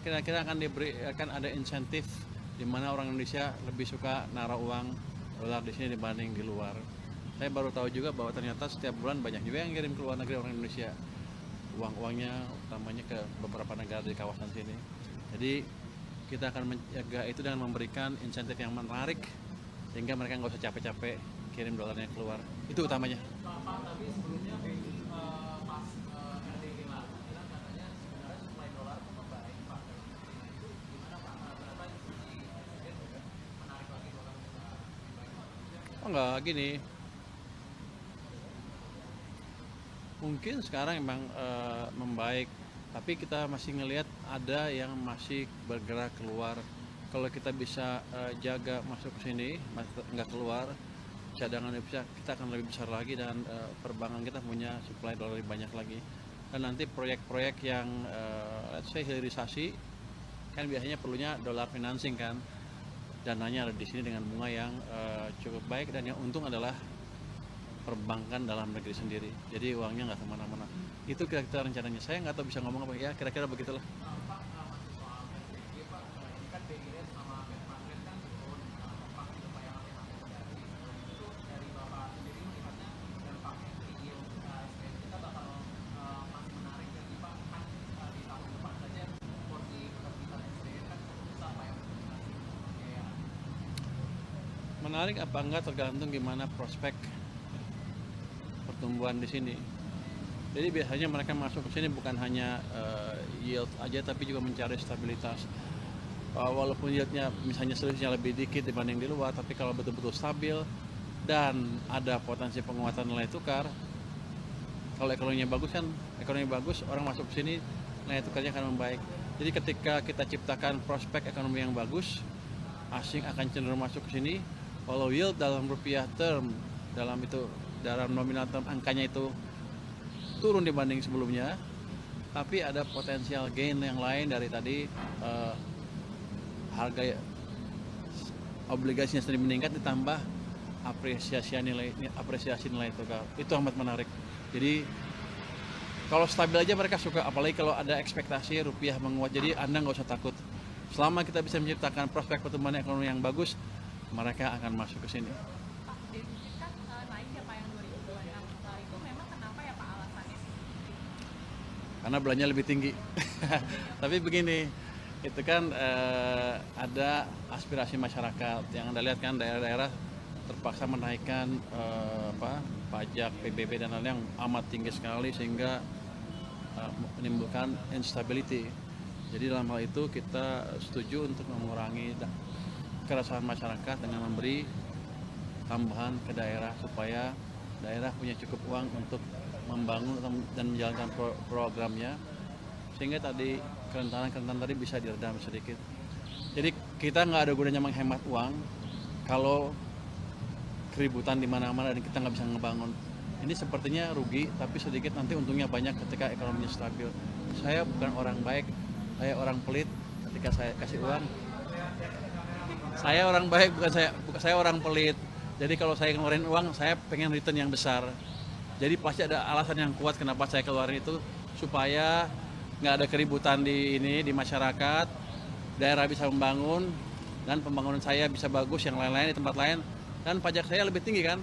kira-kira akan ada insentif di mana orang Indonesia lebih suka naruh uang dolar di sini dibanding di luar. Saya baru tahu juga bahwa ternyata setiap bulan banyak juga yang kirim ke luar negeri orang Indonesia uang-uangnya, utamanya ke beberapa negara di kawasan sini. Jadi kita akan menjaga itu dengan memberikan insentif yang menarik sehingga mereka nggak usah capek-capek kirim dolarnya keluar. Itu utamanya. Pak, tapi sebelumnya pas RDG lah, bilang katanya sebenarnya supply dolar itu membaik Pak. Itu gimana Pak? Berapa instruksi presiden juga menarik lagi dolar bisa baik Pak? Oh enggak, gini. Mungkin sekarang emang membaik, tapi kita masih ngelihat ada yang masih bergerak keluar. Kalau kita bisa jaga masuk ke sini, nggak keluar, cadangan devisa kita akan lebih besar lagi dan perbankan kita punya supply dolar lebih banyak lagi. Dan nanti proyek-proyek yang let's say hilirisasi kan biasanya perlunya dolar financing kan, dananya ada di sini dengan bunga yang cukup baik dan yang untung adalah perbankan dalam negeri sendiri. Jadi uangnya nggak kemana-mana. Itu kira-kira rencananya. Saya nggak tahu bisa ngomong apa ya. Kira-kira begitulah. Pak, masih soal PSBY Pak, ini kan BI Rate sama Fed kan turun dampak supaya yang masih terjadi. Itu dari Bapak sendiri melihatnya dampaknya ke yield SBY kita bakal masih menarik jadi Pak, kan di tahun depan saja porsi penerbitan SBY kan cukup besar Pak yang mendominasi pembiayaan. Menarik apa enggak tergantung gimana prospek pertumbuhan di sini. Jadi biasanya mereka masuk ke sini bukan hanya yield aja tapi juga mencari stabilitas. Walaupun yieldnya misalnya selisihnya lebih dikit dibanding di luar, tapi kalau betul-betul stabil dan ada potensi penguatan nilai tukar, kalau ekonominya bagus kan, ekonomi bagus, orang masuk ke sini nilai tukarnya akan membaik. Jadi ketika kita ciptakan prospek ekonomi yang bagus, asing akan cenderung masuk ke sini. Walau yield dalam rupiah term, dalam nominal term angkanya itu turun dibanding sebelumnya, tapi ada potensial gain yang lain dari tadi harga obligasinya sendiri meningkat ditambah apresiasi nilai tukar. Itu amat menarik. Jadi kalau stabil aja mereka suka, apalagi kalau ada ekspektasi rupiah menguat. Jadi Anda nggak usah takut. Selama kita bisa menciptakan prospek pertumbuhan ekonomi yang bagus, mereka akan masuk ke sini. Pak, defisit kan naik ya Pak yang 2026. Itu memang kenapa ya Pak alasannya? Karena belanja lebih tinggi. Tapi begini, itu kan ada aspirasi masyarakat yang Anda lihat kan daerah-daerah terpaksa menaikkan pajak PBB dan lain-lain yang amat tinggi sekali sehingga menimbulkan instability. Jadi dalam hal itu kita setuju untuk mengurangi keresahan masyarakat dengan memberi tambahan ke daerah supaya daerah punya cukup uang untuk membangun dan menjalankan programnya sehingga tadi kerentanan tadi bisa diredam sedikit. Jadi kita nggak ada gunanya menghemat uang kalau keributan di mana-mana dan kita nggak bisa ngebangun. Ini sepertinya rugi tapi sedikit nanti untungnya banyak ketika ekonominya stabil. Saya bukan orang baik, saya orang pelit. Ketika saya kasih uang, saya orang baik, bukan saya orang pelit. Jadi kalau saya ngeluarin uang, saya pengen return yang besar. Jadi pasti ada alasan yang kuat kenapa saya keluarin itu supaya nggak ada keributan di masyarakat, daerah bisa membangun dan pembangunan saya bisa bagus, yang lain-lain di tempat lain dan pajak saya lebih tinggi kan.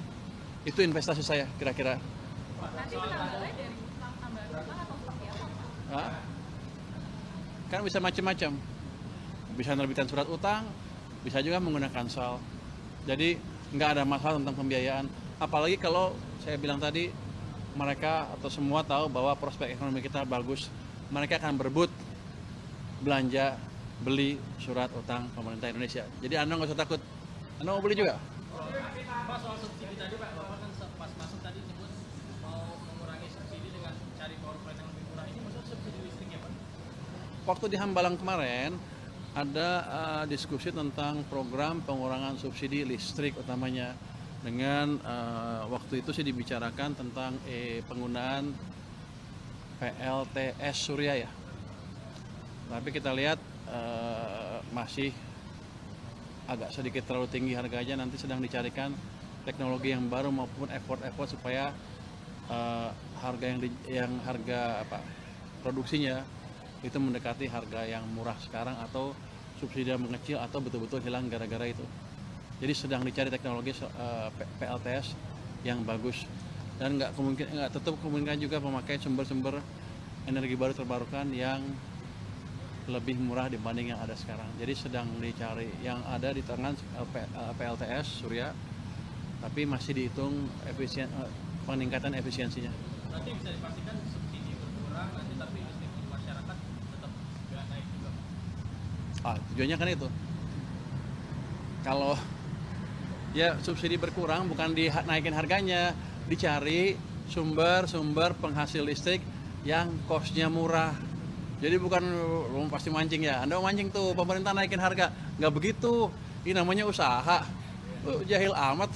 Itu investasi saya kira-kira. Nanti penambahannya dari utang tambahan utang atau seperti apa Pak? Hah? Kan bisa macam-macam. Bisa nerbitan surat utang, bisa juga menggunakan sal. Jadi nggak ada masalah tentang pembiayaan. Apalagi kalau saya bilang tadi mereka atau semua tahu bahwa prospek ekonomi kita bagus, mereka akan berebut belanja beli surat utang pemerintah Indonesia. Jadi Anda nggak usah takut. Anda mau beli juga? Pak, soal subsidi tadi Pak, Bapak kan pas masuk tadi nyebut mau mengurangi subsidi dengan cari power plant yang lebih murah. Ini maksudnya subsidi listrik ya Pak? Waktu di Hambalang kemarin ada diskusi tentang program pengurangan subsidi listrik utamanya dengan waktu itu sih dibicarakan tentang penggunaan PLTS Surya ya. Tapi kita lihat masih agak sedikit terlalu tinggi harganya. Nanti sedang dicarikan teknologi yang baru maupun effort supaya harga harga produksinya itu mendekati harga yang murah sekarang atau subsidi yang mengecil atau betul-betul hilang gara-gara itu. Jadi sedang dicari teknologi PLTS yang bagus dan nggak tutup kemungkinan juga memakai sumber-sumber energi baru terbarukan yang lebih murah dibanding yang ada sekarang. Jadi sedang dicari yang ada di tangan PLTS Surya, tapi masih dihitung peningkatan efisiensinya. Nanti bisa dipastikan subsidi berkurang nanti, tapi listrik untuk masyarakat tetap nggak naik juga. Tujuannya kan itu. Kalau ya subsidi berkurang bukan dinaikin harganya, dicari sumber penghasil listrik yang cost-nya murah. Jadi bukan pasti mancing ya. Anda mau mancing tuh pemerintah naikin harga, nggak begitu. Ini namanya usaha. Jahil amat.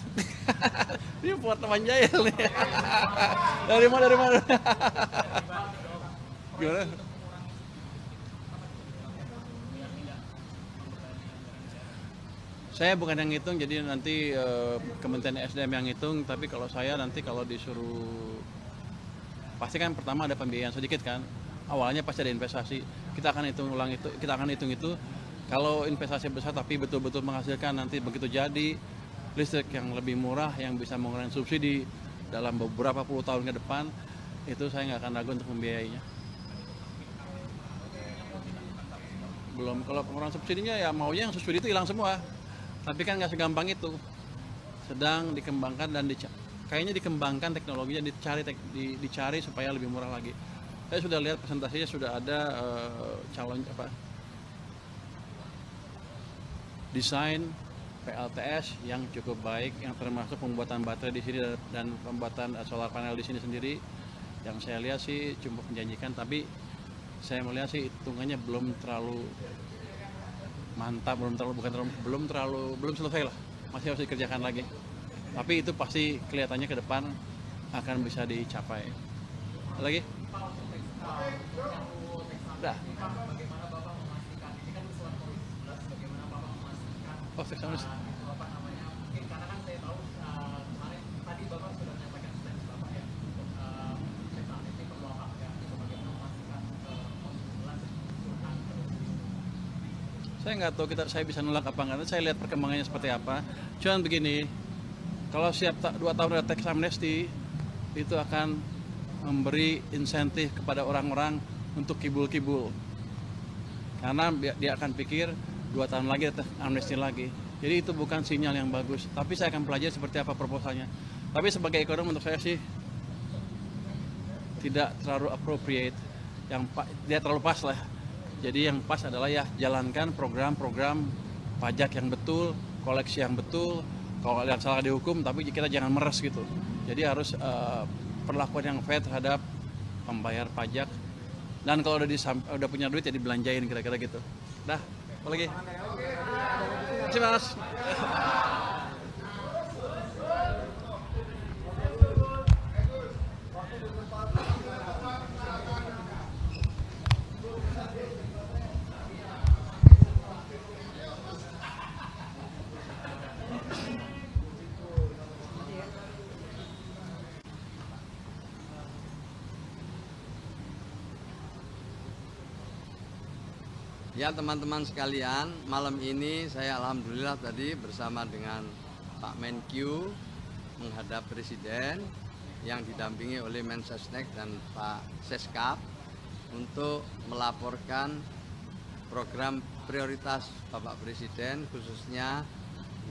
Ini buat teman jahil nih. Dari mana? Gimana? Saya bukan yang ngitung, jadi nanti Kementerian SDM yang ngitung. Tapi kalau saya nanti kalau disuruh, pasti kan pertama ada pembiayaan sedikit kan. Awalnya pasti ada investasi. Kita akan hitung itu. Kalau investasi besar tapi betul-betul menghasilkan, nanti begitu jadi listrik yang lebih murah yang bisa mengurangi subsidi dalam beberapa puluh tahun ke depan, itu saya nggak akan ragu untuk membiayainya. Belum, kalau pengurangan subsidinya ya maunya yang subsidi itu hilang semua. Tapi kan nggak segampang itu. Sedang dikembangkan dan kayaknya dikembangkan teknologinya, dicari supaya lebih murah lagi. Saya sudah lihat presentasinya, sudah ada calon desain PLTS yang cukup baik, yang termasuk pembuatan baterai di sini dan pembuatan solar panel di sini sendiri. Yang saya lihat sih cukup menjanjikan, tapi saya melihat sih hitungannya belum terlalu mantap, belum selesai lah, masih harus dikerjakan lagi. Tapi itu pasti kelihatannya ke depan akan bisa dicapai. Ada lagi? Udah. Bagaimana Bapak memastikan, ini kan usulan COVID-19, bagaimana Bapak memastikan mungkin karena kan saya tahu kemarin tadi Bapak sudah menyampaikan stance Bapak ya untuk tax amnesty perlu apa ya, itu bagaimana memastikan COVID-19 diusulkan terus. Saya nggak tahu saya bisa nolak apa enggak, saya lihat perkembangannya seperti apa. Cuman begini, kalau siap 2 tahun ada tax amnesty, itu akan memberi insentif kepada orang-orang untuk kibul-kibul. Karena dia akan pikir 2 tahun lagi ada amnesty lagi. Jadi itu bukan sinyal yang bagus. Tapi saya akan pelajari seperti apa proposalnya. Tapi sebagai ekonom untuk saya sih tidak terlalu appropriate, dia terlalu pas lah. Jadi yang pas adalah ya jalankan program-program pajak yang betul, koleksi yang betul. Kalau yang salah dihukum, tapi kita jangan meres gitu. Jadi harus perlakuan yang fair terhadap pembayar pajak. Dan kalau udah punya duit ya dibelanjain kira-kira gitu. Dah, apa lagi? Terima kasih Mas. Ya teman-teman sekalian, malam ini saya alhamdulillah tadi bersama dengan Pak Menkyu menghadap Presiden yang didampingi oleh Mensesnek dan Pak Seskap untuk melaporkan program prioritas Bapak Presiden khususnya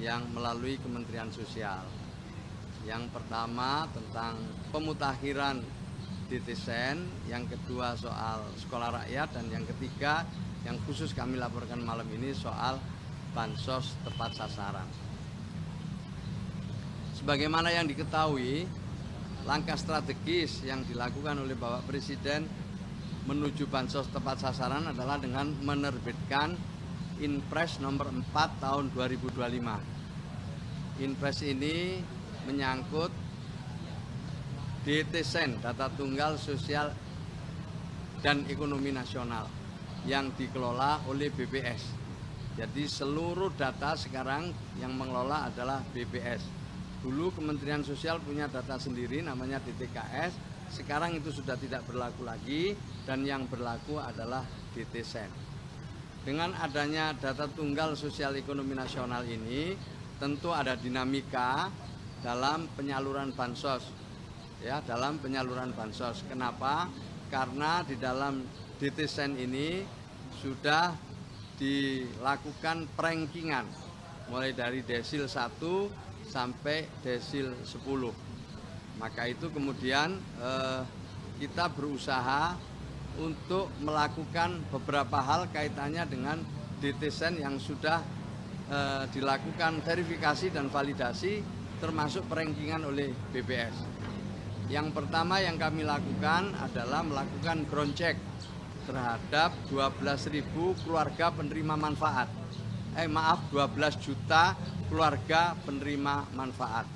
yang melalui Kementerian Sosial. Yang pertama tentang pemutakhiran DTSEN, yang kedua soal sekolah rakyat, dan yang ketiga yang khusus kami laporkan malam ini soal bansos tepat sasaran. Sebagaimana yang diketahui, langkah strategis yang dilakukan oleh Bapak Presiden menuju bansos tepat sasaran adalah dengan menerbitkan Inpres nomor 4 tahun 2025. Inpres ini menyangkut DTSEN, data tunggal sosial dan ekonomi nasional, yang dikelola oleh BPS. Jadi seluruh data sekarang yang mengelola adalah BPS. Dulu Kementerian Sosial punya data sendiri namanya DTKS, sekarang itu sudah tidak berlaku lagi dan yang berlaku adalah DTSEN. Dengan adanya data tunggal sosial ekonomi nasional ini tentu ada dinamika dalam penyaluran bansos. Ya, dalam penyaluran bansos. Kenapa? Karena di dalam DTSEN ini sudah dilakukan perankingan mulai dari desil 1 sampai desil 10. Maka itu kemudian kita berusaha untuk melakukan beberapa hal kaitannya dengan DTSEN yang sudah dilakukan verifikasi dan validasi termasuk perankingan oleh BPS. Yang pertama yang kami lakukan adalah melakukan ground check terhadap 12.000 keluarga penerima manfaat. 12 juta keluarga penerima manfaat.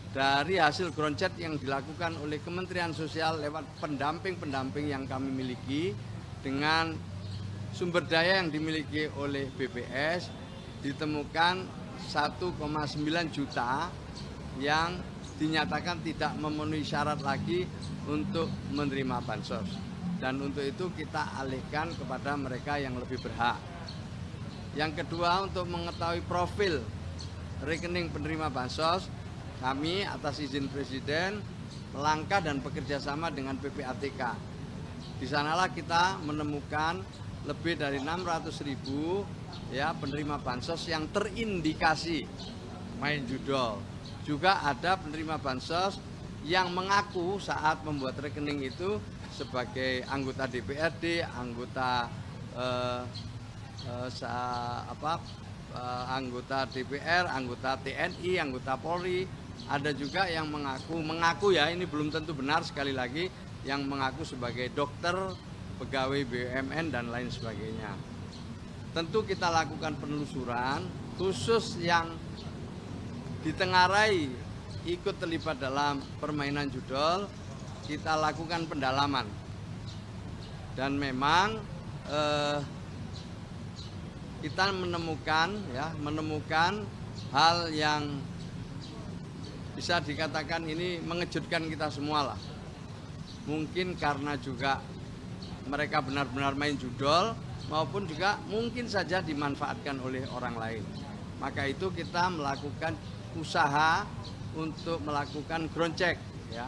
Dari hasil ground check yang dilakukan oleh Kementerian Sosial lewat pendamping-pendamping yang kami miliki dengan sumber daya yang dimiliki oleh BPS, ditemukan 1,9 juta yang dinyatakan tidak memenuhi syarat lagi untuk menerima bansos. Dan untuk itu kita alihkan kepada mereka yang lebih berhak. Yang kedua, untuk mengetahui profil rekening penerima bansos, kami atas izin Presiden melangkah dan bekerja sama dengan PPATK. Di sanalah kita menemukan lebih dari 600.000 ya penerima bansos yang terindikasi main judol. Juga ada penerima bansos yang mengaku saat membuat rekening itu sebagai anggota DPRD, anggota anggota DPR, anggota TNI, anggota Polri. Ada juga yang mengaku ya, ini belum tentu benar, sekali lagi, yang mengaku sebagai dokter, pegawai BUMN dan lain sebagainya. Tentu kita lakukan penelusuran khusus yang ditengarai ikut terlibat dalam permainan judol, kita lakukan pendalaman. Dan memang kita menemukan hal yang bisa dikatakan ini mengejutkan kita semua lah. Mungkin karena juga mereka benar-benar main judol maupun juga mungkin saja dimanfaatkan oleh orang lain. Maka itu kita melakukan usaha untuk melakukan ground check ya.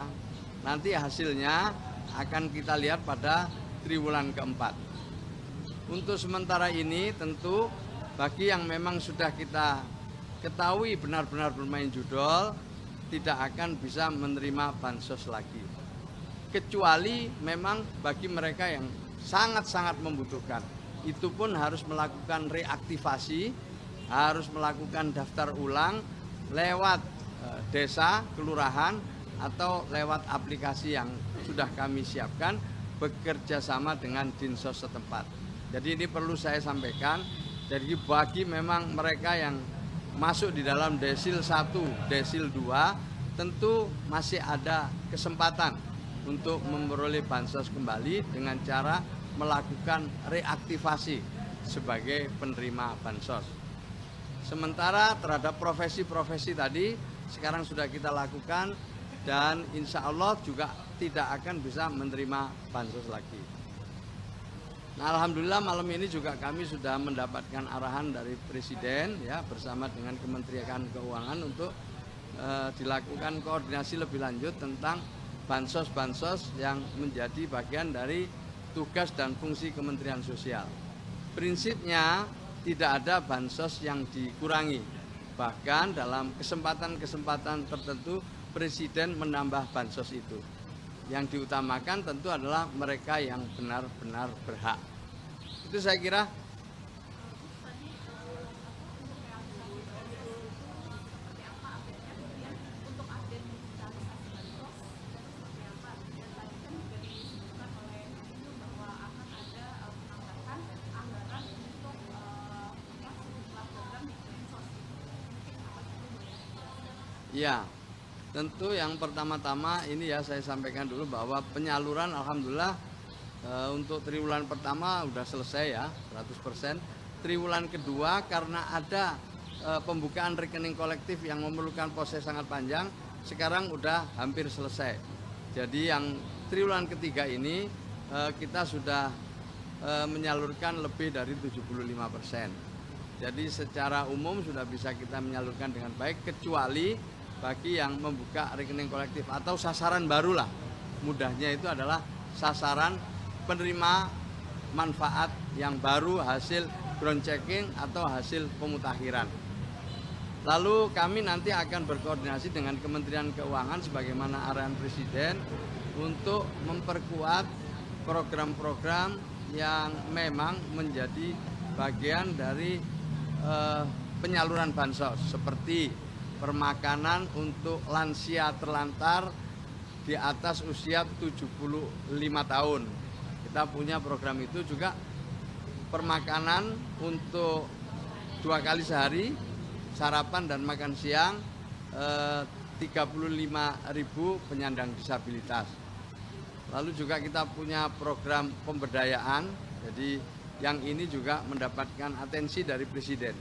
Nanti hasilnya akan kita lihat pada triwulan keempat. Untuk sementara ini tentu bagi yang memang sudah kita ketahui benar-benar bermain judol tidak akan bisa menerima bansos lagi. Kecuali memang bagi mereka yang sangat-sangat membutuhkan. Itu pun harus melakukan reaktivasi, harus melakukan daftar ulang lewat desa, kelurahan, atau lewat aplikasi yang sudah kami siapkan bekerja sama dengan dinsos setempat. Jadi ini perlu saya sampaikan, jadi bagi memang mereka yang masuk di dalam desil 1, desil 2, tentu masih ada kesempatan untuk memperoleh bansos kembali dengan cara melakukan reaktivasi sebagai penerima bansos. Sementara terhadap profesi-profesi tadi sekarang sudah kita lakukan dan insya Allah juga tidak akan bisa menerima bansos lagi. Nah, alhamdulillah malam ini juga kami sudah mendapatkan arahan dari Presiden ya bersama dengan Kementerian Keuangan untuk dilakukan koordinasi lebih lanjut tentang bansos-bansos yang menjadi bagian dari tugas dan fungsi Kementerian Sosial. Prinsipnya tidak ada bansos yang dikurangi. Bahkan dalam kesempatan-kesempatan tertentu Presiden menambah bansos itu. Yang diutamakan tentu adalah mereka yang benar-benar berhak. Itu saya kira. Ya, tentu yang pertama-tama ini ya saya sampaikan dulu bahwa penyaluran alhamdulillah untuk triwulan pertama sudah selesai ya 100%. Triwulan kedua karena ada pembukaan rekening kolektif yang memerlukan proses sangat panjang, sekarang udah hampir selesai. Jadi yang triwulan ketiga ini kita sudah menyalurkan lebih dari 75%. Jadi secara umum sudah bisa kita menyalurkan dengan baik, kecuali bagi yang membuka rekening kolektif atau sasaran barulah. Mudahnya itu adalah sasaran penerima manfaat yang baru hasil ground checking atau hasil pemutakhiran. Lalu kami nanti akan berkoordinasi dengan Kementerian Keuangan sebagaimana arahan Presiden untuk memperkuat program-program yang memang menjadi bagian dari penyaluran bansos, seperti permakanan untuk lansia terlantar di atas usia 75 tahun. Kita punya program itu juga, permakanan untuk 2 kali sehari, sarapan dan makan siang, 35.000 penyandang disabilitas. Lalu juga kita punya program pemberdayaan, jadi yang ini juga mendapatkan atensi dari Presiden.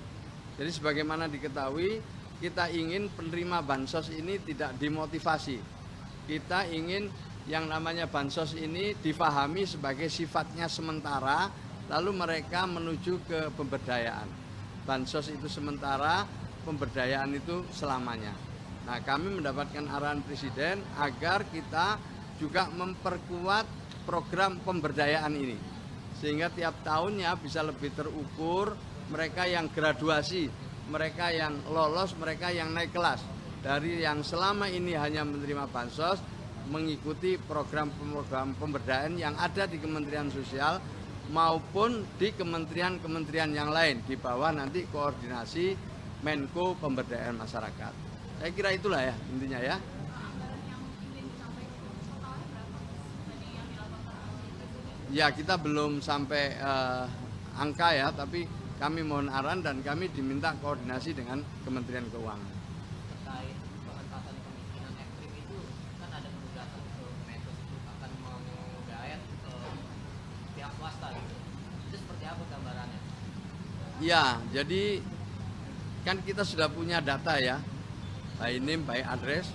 Jadi sebagaimana diketahui, kita ingin penerima bansos ini tidak dimotivasi. Kita ingin yang namanya bansos ini difahami sebagai sifatnya sementara, lalu mereka menuju ke pemberdayaan. Bansos itu sementara, pemberdayaan itu selamanya. Nah, kami mendapatkan arahan Presiden agar kita juga memperkuat program pemberdayaan ini, sehingga tiap tahunnya bisa lebih terukur mereka yang graduasi, mereka yang lolos, mereka yang naik kelas dari yang selama ini hanya menerima bansos, mengikuti program-program pemberdayaan yang ada di Kementerian Sosial maupun di kementerian-kementerian yang lain di bawah nanti koordinasi Menko Pemberdayaan Masyarakat. Saya kira itulah ya intinya ya. Ya, kita belum sampai angka ya, tapi kami mohon arahan dan kami diminta koordinasi dengan Kementerian Keuangan. Terkait pengentasan kemiskinan ekstrim itu kan ada penugasan ke Mensos itu akan menggayat pihak swasta gitu. Itu seperti apa gambarannya? Ya, jadi kan kita sudah punya data ya, by name, by address,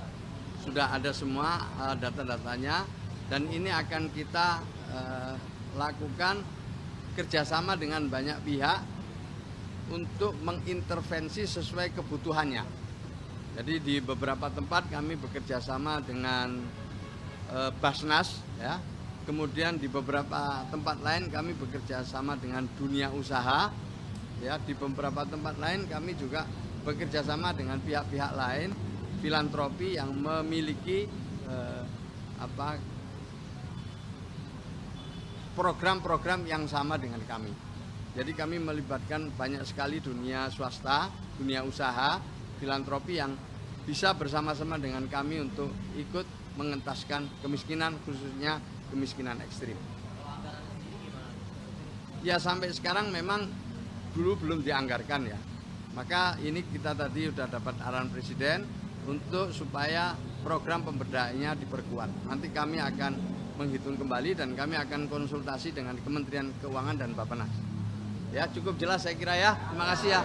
sudah ada semua data-datanya, dan ini akan kita lakukan kerjasama dengan banyak pihak untuk mengintervensi sesuai kebutuhannya. Jadi di beberapa tempat kami bekerja sama dengan Basnas ya. Kemudian di beberapa tempat lain kami bekerja sama dengan dunia usaha ya. Di beberapa tempat lain kami juga bekerja sama dengan pihak-pihak lain, filantropi yang memiliki program-program yang sama dengan kami. Jadi kami melibatkan banyak sekali dunia swasta, dunia usaha, filantropi yang bisa bersama-sama dengan kami untuk ikut mengentaskan kemiskinan, khususnya kemiskinan ekstrim. Ya, sampai sekarang memang dulu belum dianggarkan ya. Maka ini kita tadi sudah dapat arahan Presiden untuk supaya program pemberdayaannya diperkuat. Nanti kami akan menghitung kembali dan kami akan konsultasi dengan Kementerian Keuangan dan Bappenas. Ya, cukup jelas saya kira ya. Terima kasih ya.